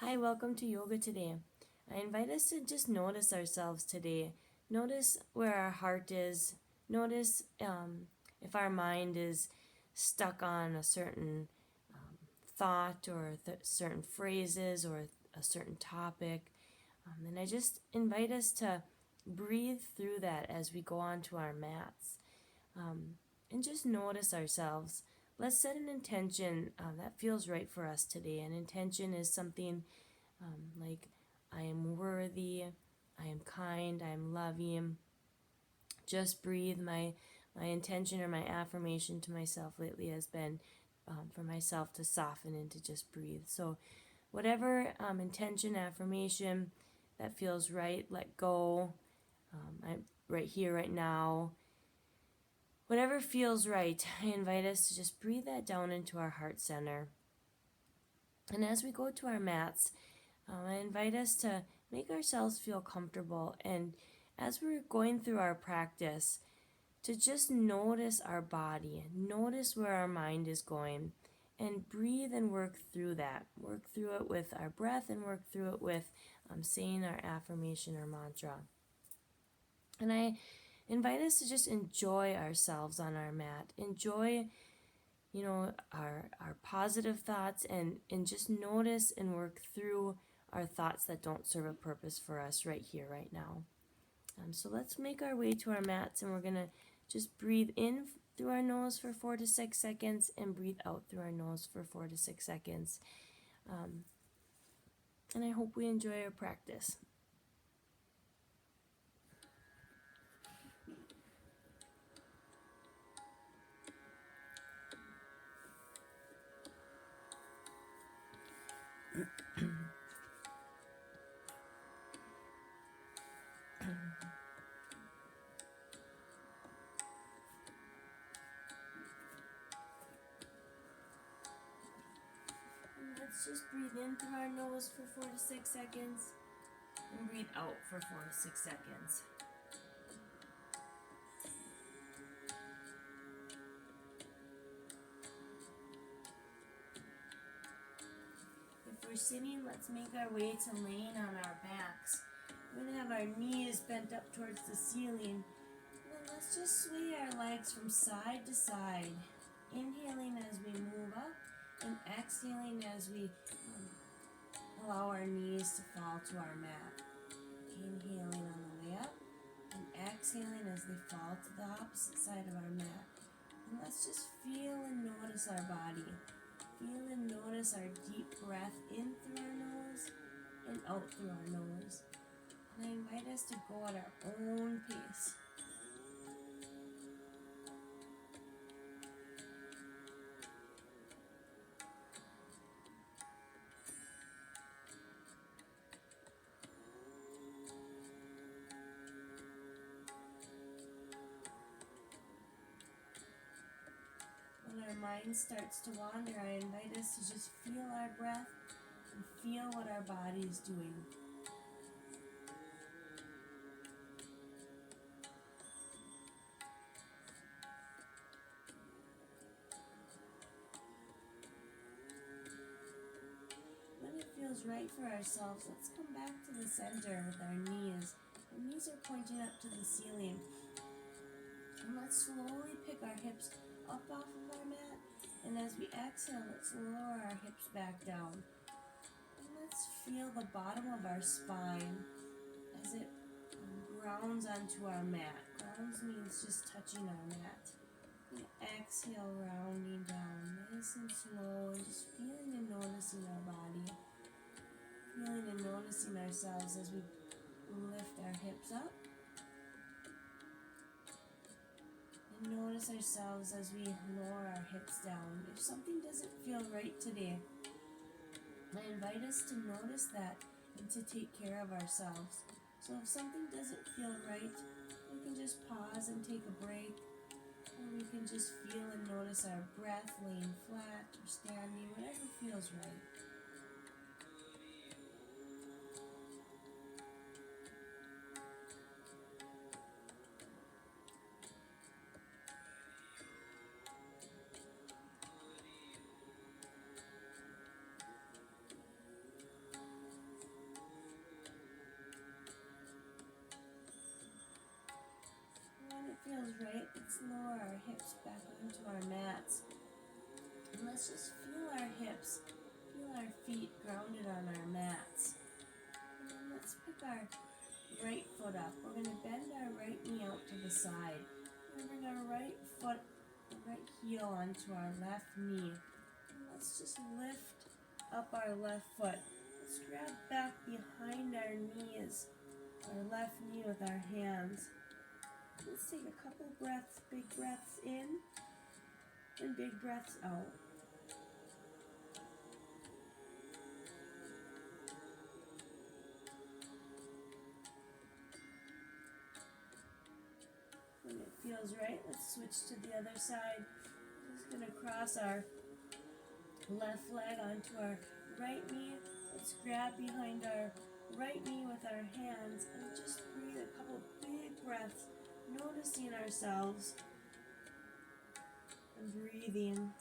Hi, welcome to yoga today. I invite us to just notice ourselves today. Notice where our heart is. Notice if our mind is stuck on a certain thought or certain phrases or a certain topic. And I just invite us to breathe through that as we go onto our mats and just notice ourselves. Let's set an intention that feels right for us today. An intention is something like I am worthy, I am kind, I am loving. Just breathe. My intention or my affirmation to myself lately has been for myself to soften and to just breathe. So whatever intention, affirmation that feels right, let go. I'm right here, right now. Whatever feels right, I invite us to just breathe that down into our heart center. And as we go to our mats, I invite us to make ourselves feel comfortable. And as we're going through our practice, to just notice our body, notice where our mind is going, and breathe and work through that. Work through it with our breath and work through it with saying our affirmation or mantra. And I invite us to just enjoy ourselves on our mat. Enjoy, our positive thoughts and just notice and work through our thoughts that don't serve a purpose for us right here, right now. So let's make our way to our mats, and we're going to just breathe in through our nose for 4 to 6 seconds and breathe out through our nose for 4 to 6 seconds. And I hope we enjoy our practice. Let's just breathe in through our nose for 4 to 6 seconds and breathe out for 4 to 6 seconds. If we're sitting, let's make our way to laying on our backs. We're going to have our knees bent up towards the ceiling. And then let's just sway our legs from side to side, inhaling as we move up and exhaling as we allow our knees to fall to our mat. Inhaling on the way up and exhaling as they fall to the opposite side of our mat. And let's just feel and notice our body. Feel and notice our deep breath in through our nose and out through our nose. And I invite us to go at our own pace. When our mind starts to wander, I invite us to just feel our breath and feel what our body is doing. When it feels right for ourselves, let's come back to the center with our knees. Our knees are pointing up to the ceiling. And let's slowly pick our hips up off of our mat. And as we exhale, let's lower our hips back down. And let's feel the bottom of our spine as it grounds onto our mat. Grounds means just touching our mat. And exhale, rounding down, nice and slow, and just feeling and noticing our body. Feeling and noticing ourselves as we lift our hips up. And notice ourselves as we lower our hips down. If something doesn't feel right today, I invite us to notice that and to take care of ourselves. So if something doesn't feel right, we can just pause and take a break. Or we can just feel and notice our breath laying flat or standing, whatever feels right. Let's lower our hips back onto our mats. And let's just feel our hips, feel our feet grounded on our mats. And then let's pick our right foot up. We're going to bend our right knee out to the side. We're going to bring our right foot, the right heel onto our left knee. And let's just lift up our left foot. Let's grab back behind our knees, our left knee with our hands. Let's take a couple breaths, big breaths in and big breaths out. When it feels right, let's switch to the other side. We're just going to cross our left leg onto our right knee. Let's grab behind our right knee with our hands and just breathe a couple big breaths, noticing ourselves and breathing.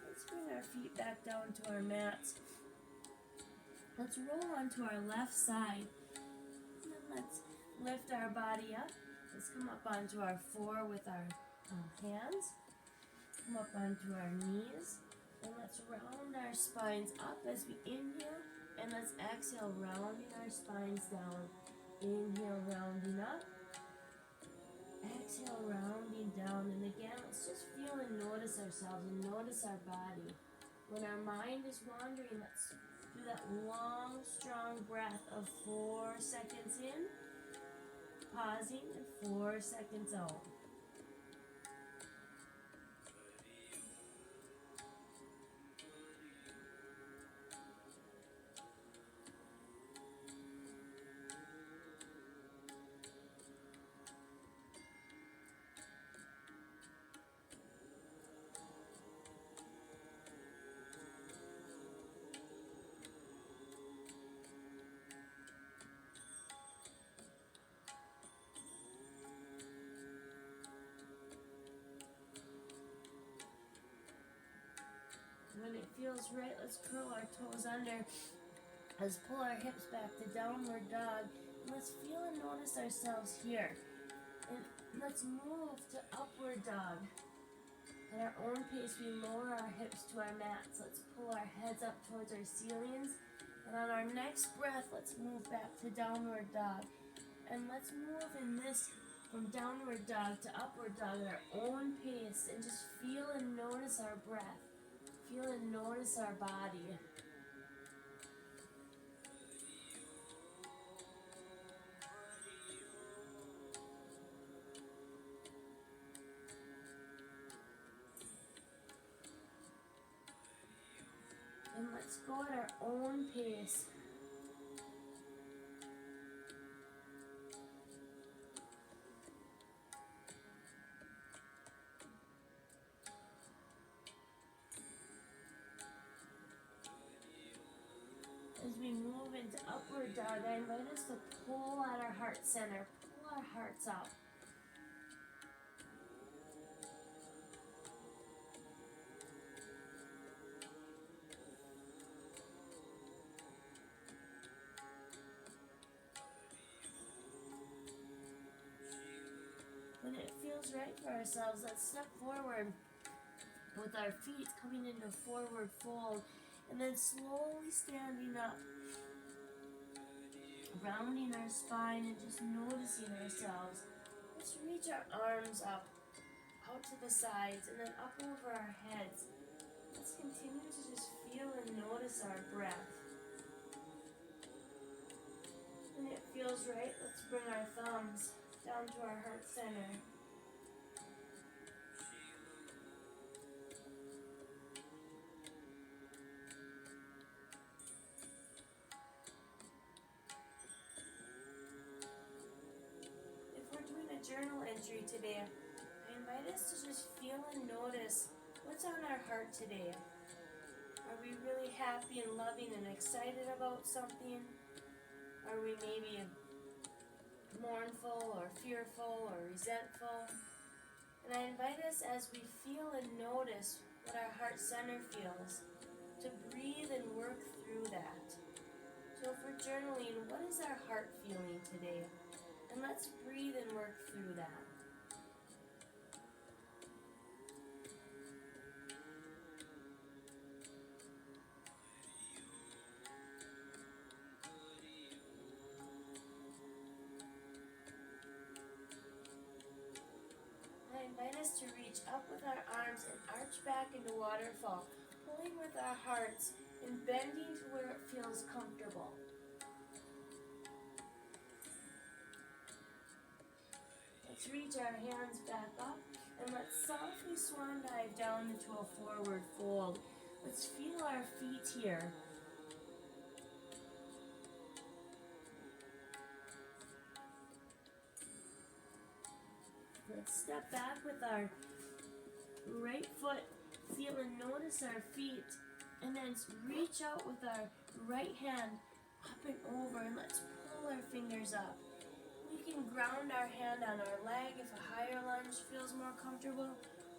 Let's bring our feet back down to our mats. Let's roll onto our left side. And then let's lift our body up. Let's come up onto our floor with our hands. Come up onto our knees. And let's round our spines up as we inhale. And let's exhale, rounding our spines down. Inhale, rounding up. Exhale, rounding down. And again, let's just feel and notice ourselves and notice our body. When our mind is wandering, let's do that long, strong breath of 4 seconds in, pausing, and 4 seconds out. When it feels right, let's curl our toes under. Let's pull our hips back to downward dog. And let's feel and notice ourselves here. And let's move to upward dog. At our own pace, we lower our hips to our mats. Let's pull our heads up towards our ceilings. And on our next breath, let's move back to downward dog. And let's move in this from downward dog to upward dog at our own pace. And just feel and notice our breath. Feel and notice our body. And let's go at our own pace. As we move into upward dog, I invite us to pull at our heart center, pull our hearts up. When it feels right for ourselves, let's step forward with our feet coming into forward fold. And then slowly standing up, rounding our spine and just noticing ourselves. Let's reach our arms up, out to the sides, and then up over our heads. Let's continue to just feel and notice our breath. When it feels right, let's bring our thumbs down to our heart center. Journal entry today. I invite us to just feel and notice what's on our heart today. Are we really happy and loving and excited about something? Are we maybe mournful or fearful or resentful? And I invite us as we feel and notice what our heart center feels, to breathe and work through that. So if we're journaling, what is our heart feeling today? And let's breathe and work through that. I invite us to reach up with our arms and arch back into waterfall, pulling with our hearts and bending to where it feels comfortable. Let's reach our hands back up and let's softly swan dive down into a forward fold. Let's feel our feet here. Let's step back with our right foot, feel and notice our feet, and then reach out with our right hand up and over, and let's pull our fingers up. We can ground our hand on our leg if a higher lunge feels more comfortable.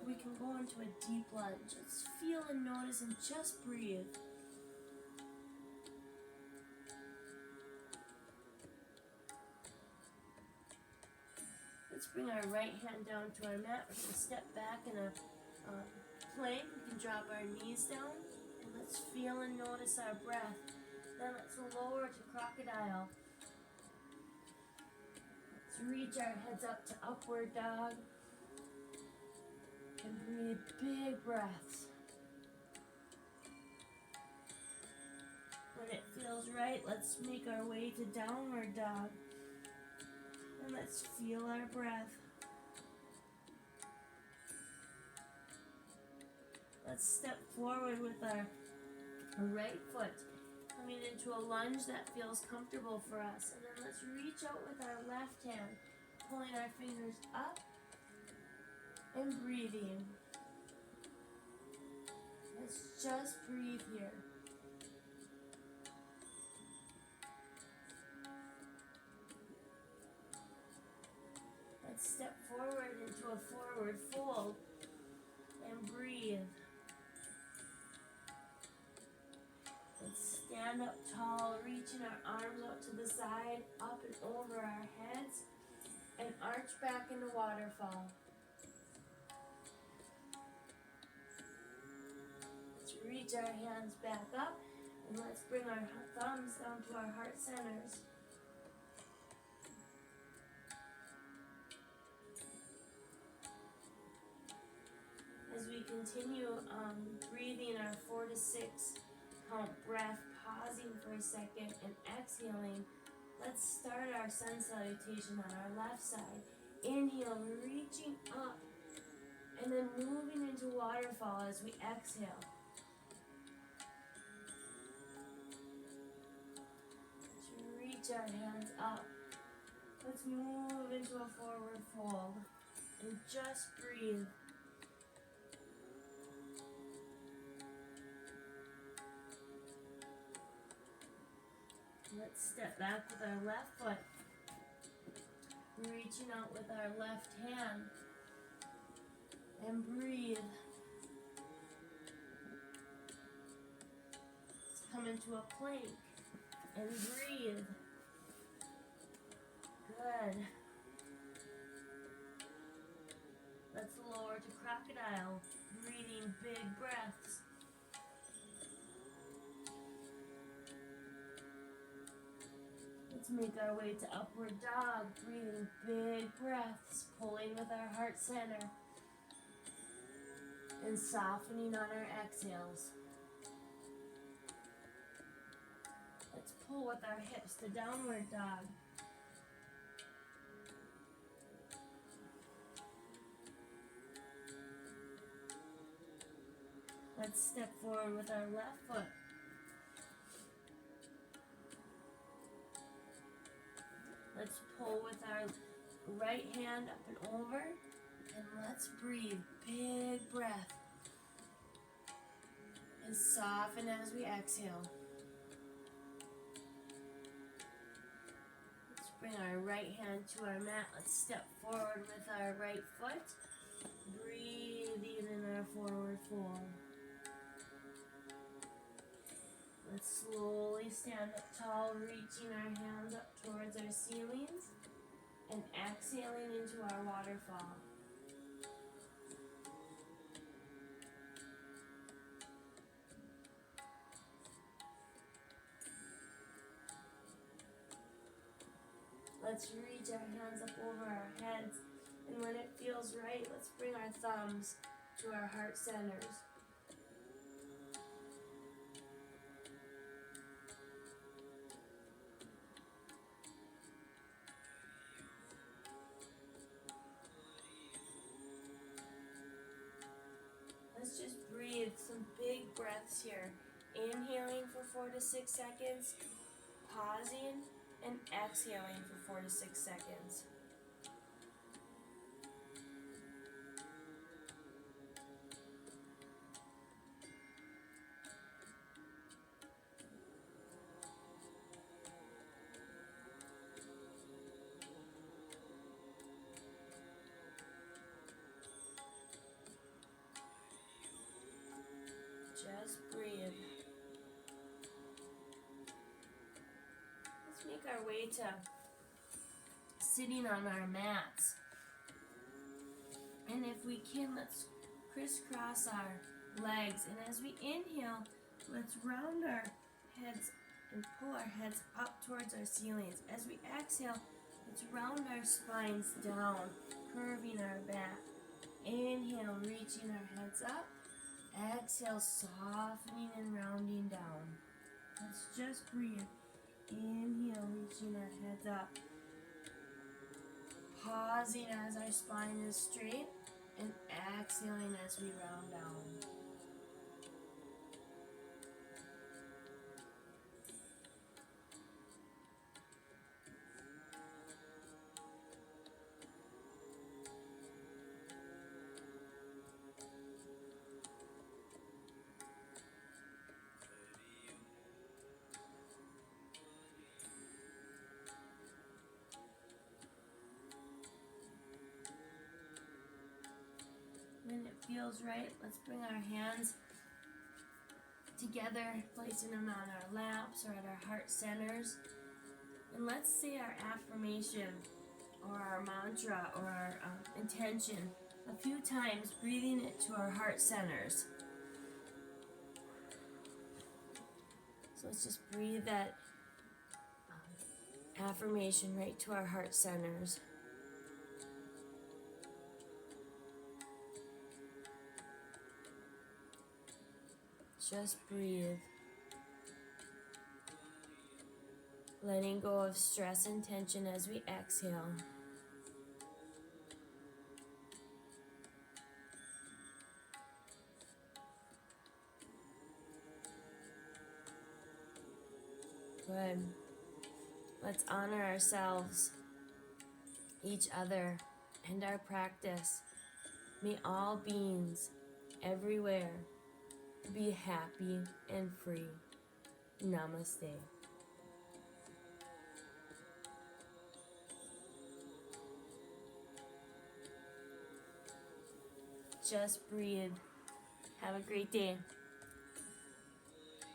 We can go into a deep lunge. Let's feel and notice and just breathe. Let's bring our right hand down to our mat. We're going to step back in a plank. We can drop our knees down. And let's feel and notice our breath. Then let's lower to crocodile. Let's reach our heads up to upward dog. And breathe big breaths. When it feels right, let's make our way to downward dog. And let's feel our breath. Let's step forward with our right foot, coming into a lunge that feels comfortable for us. And then let's reach out with our left hand, pulling our fingers up and breathing. Let's just breathe here. Let's step forward into a forward fold and breathe. Let's stand up tall, reaching our arms out to the side, up and over our heads, and arch back into waterfall. Let's reach our hands back up, and let's bring our thumbs down to our heart centers. As we continue breathing our 4 to 6 count breath, pausing for a second and exhaling, let's start our sun salutation on our left side. Inhale, reaching up, and then moving into waterfall as we exhale. Let's reach our hands up. Let's move into a forward fold and just breathe. Let's step back with our left foot, reaching out with our left hand, and breathe. Let's come into a plank and breathe. Good. Let's lower to crocodile, breathing big breaths. Let's make our way to upward dog, breathing big breaths, pulling with our heart center, and softening on our exhales. Let's pull with our hips to downward dog. Let's step forward with our left foot. Let's pull with our right hand up and over, and let's breathe big breath and soften as we exhale. Let's bring our right hand to our mat. Let's step forward with our right foot Breathing in our forward fold. Let's slowly stand up tall, reaching our hands up towards our ceilings and exhaling into our waterfall. Let's reach our hands up over our heads, and when it feels right, let's bring our thumbs to our heart centers. Let's just breathe some big breaths here. Inhaling for 4 to 6 seconds, pausing, and exhaling for 4 to 6 seconds. Just breathe. Let's make our way to sitting on our mats. And if we can, let's crisscross our legs. And as we inhale, let's round our heads and pull our heads up towards our ceilings. As we exhale, let's round our spines down, curving our back. Inhale, reaching our heads up. Exhale, softening and rounding down. Let's just breathe. Inhale, reaching our heads up. Pausing as our spine is straight, and exhaling as we round down. When it feels right, let's bring our hands together, placing them on our laps or at our heart centers. And let's say our affirmation or our mantra or our intention a few times, breathing it to our heart centers. So let's just breathe that affirmation right to our heart centers. Just breathe. Letting go of stress and tension as we exhale. Good. Let's honor ourselves, each other, and our practice. May all beings everywhere be happy and free. Namaste. Just breathe. Have a great day.